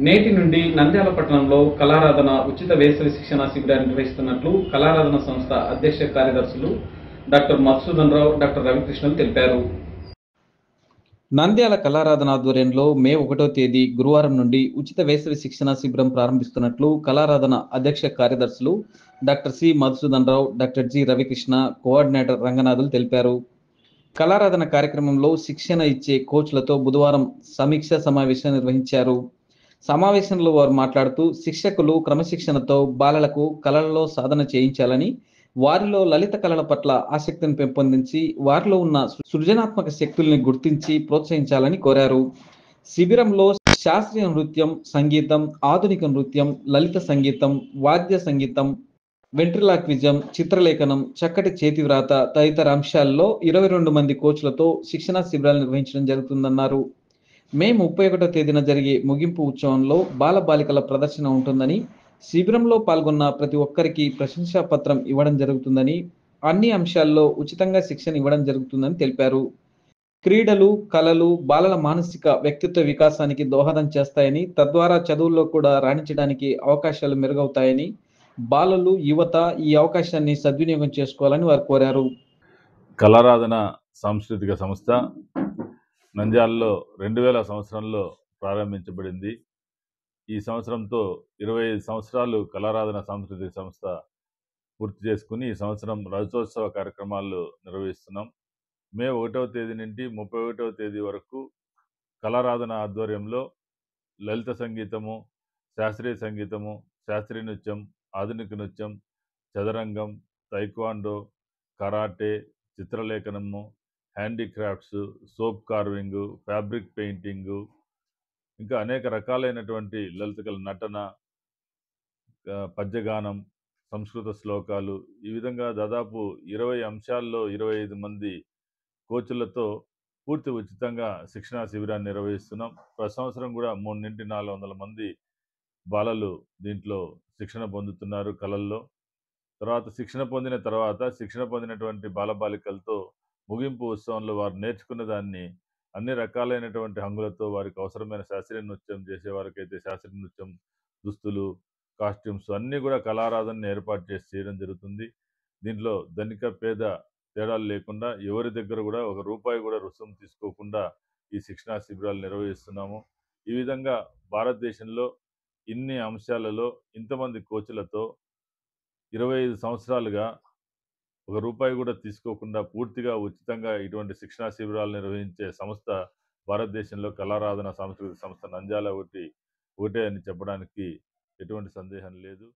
నేటి నుండి నంద్యాల పట్టణంలో కళారాధన ఉచిత వేసవి శిక్షణా శిబిరాన్ని నిర్వహిస్తున్నట్లు కళారాధన సంస్థ అధ్యక్ష కార్యదర్శులు డాక్టర్ మధుసూదన్ రావు, డాక్టర్ రవికృష్ణన్ తెలిపారు. నంద్యాల కళారాధన ఆధ్వర్యంలో మే 1వ తేదీ గురువారం నుండి ఉచిత వేసవి శిక్షణా శిబిరం ప్రారంభిస్తున్నట్లు కళారాధన అధ్యక్ష కార్యదర్శులు డాక్టర్ సి మధుసూదన్ రావు, డాక్టర్ జి రవికృష్ణ, కోఆర్డినేటర్ రంగనాథులు తెలిపారు. కళారాధన కార్యక్రమంలో శిక్షణ ఇచ్చే కోచ్లతో బుధవారం సమీక్ష సమావేశం నిర్వహించారు. సమావేశంలో వారు మాట్లాడుతూ శిక్షకులు క్రమశిక్షణతో బాలలకు కళలలో సాధన చేయించాలని, వారిలో లలిత కళల పట్ల ఆసక్తిని పెంపొందించి వారిలో ఉన్న సృజనాత్మక శక్తుల్ని గుర్తించి ప్రోత్సహించాలని కోరారు. శిబిరంలో శాస్త్రీయ నృత్యం, సంగీతం, ఆధునిక నృత్యం, లలిత సంగీతం, వాద్య సంగీతం, వెంట్రిలాక్విజం, చిత్రలేఖనం, చక్కటి చేతివ్రాత తదితర అంశాల్లో 22 మంది కోచ్లతో శిక్షణా శిబిరాలు నిర్వహించడం జరుగుతుందన్నారు. మే 31వ తేదీన జరిగే ముగింపు ఉత్సవంలో బాలబాలికల ప్రదర్శన ఉంటుందని, శిబిరంలో పాల్గొన్న ప్రతి ఒక్కరికి ప్రశంసా పత్రం ఇవ్వడం జరుగుతుందని, అన్ని అంశాల్లో ఉచితంగా శిక్షణ ఇవ్వడం జరుగుతుందని తెలిపారు. క్రీడలు, కళలు బాలల మానసిక వ్యక్తిత్వ వికాసానికి దోహదం చేస్తాయని, తద్వారా చదువుల్లో కూడా రాణించడానికి అవకాశాలు మెరుగవుతాయని, బాలలు, యువత ఈ అవకాశాన్ని సద్వినియోగం చేసుకోవాలని వారు కోరారు. కళారాధన సాంస్కృతిక సంస్థ నంద్యాలలో 2000 సంవత్సరంలో ప్రారంభించబడింది. ఈ సంవత్సరంతో 25 సంవత్సరాలు కళారాధన సాంస్కృతిక సంస్థ పూర్తి చేసుకుని ఈ సంవత్సరం రజతోత్సవ కార్యక్రమాలు నిర్వహిస్తున్నాం. మే 1వ తేదీ నుండి 31వ తేదీ వరకు కళారాధన ఆధ్వర్యంలో లలిత సంగీతము, శాస్త్రీయ సంగీతము, శాస్త్రీయ నృత్యం, ఆధునిక నృత్యం, చదరంగం, తైక్వాండో, కరాటే, చిత్రలేఖనము, handicrafts, soap carving, fabric painting, ఇంకా అనేక రకాలైనటువంటి లలిత కళ, నటన, పద్యగానం, సంస్కృత శ్లోకాలు, ఈ విధంగా దాదాపు 20 అంశాల్లో 25 మంది కోచ్లతో పూర్తి ఉచితంగా శిక్షణా శిబిరాన్ని నిర్వహిస్తున్నాం. ప్రతి సంవత్సరం కూడా 300 నుండి 400 మంది బాలలు దీంట్లో శిక్షణ పొందుతున్నారు కళల్లో. శిక్షణ పొందినటువంటి బాలబాలికలతో ముగింపు ఉత్సవంలో వారు నేర్చుకున్న దాన్ని అన్ని రకాలైనటువంటి హంగులతో వారికి అవసరమైన శాస్త్రీయ నృత్యం చేసే వారికైతే శాస్త్రీయ నృత్యం దుస్తులు, కాస్ట్యూమ్స్ అన్నీ కూడా కళారాధనని ఏర్పాటు చేసి చేయడం జరుగుతుంది. దీంట్లో ధనిక పేద తేడాలు లేకుండా ఎవరి దగ్గర కూడా ₹1 కూడా రుసుము తీసుకోకుండా ఈ శిక్షణా శిబిరాలు నిర్వహిస్తున్నాము. ఈ విధంగా భారతదేశంలో ఇన్ని అంశాలలో ఇంతమంది కోచ్లతో 25 సంవత్సరాలుగా ₹1 కూడా తీసుకోకుండా పూర్తిగా ఉచితంగా ఇటువంటి శిక్షణా శిబిరాలు నిర్వహించే సంస్థ భారతదేశంలో కళారాధన సాంస్కృతిక సంస్థ నంద్యాల ఒకటే అని చెప్పడానికి ఎటువంటి సందేహం లేదు.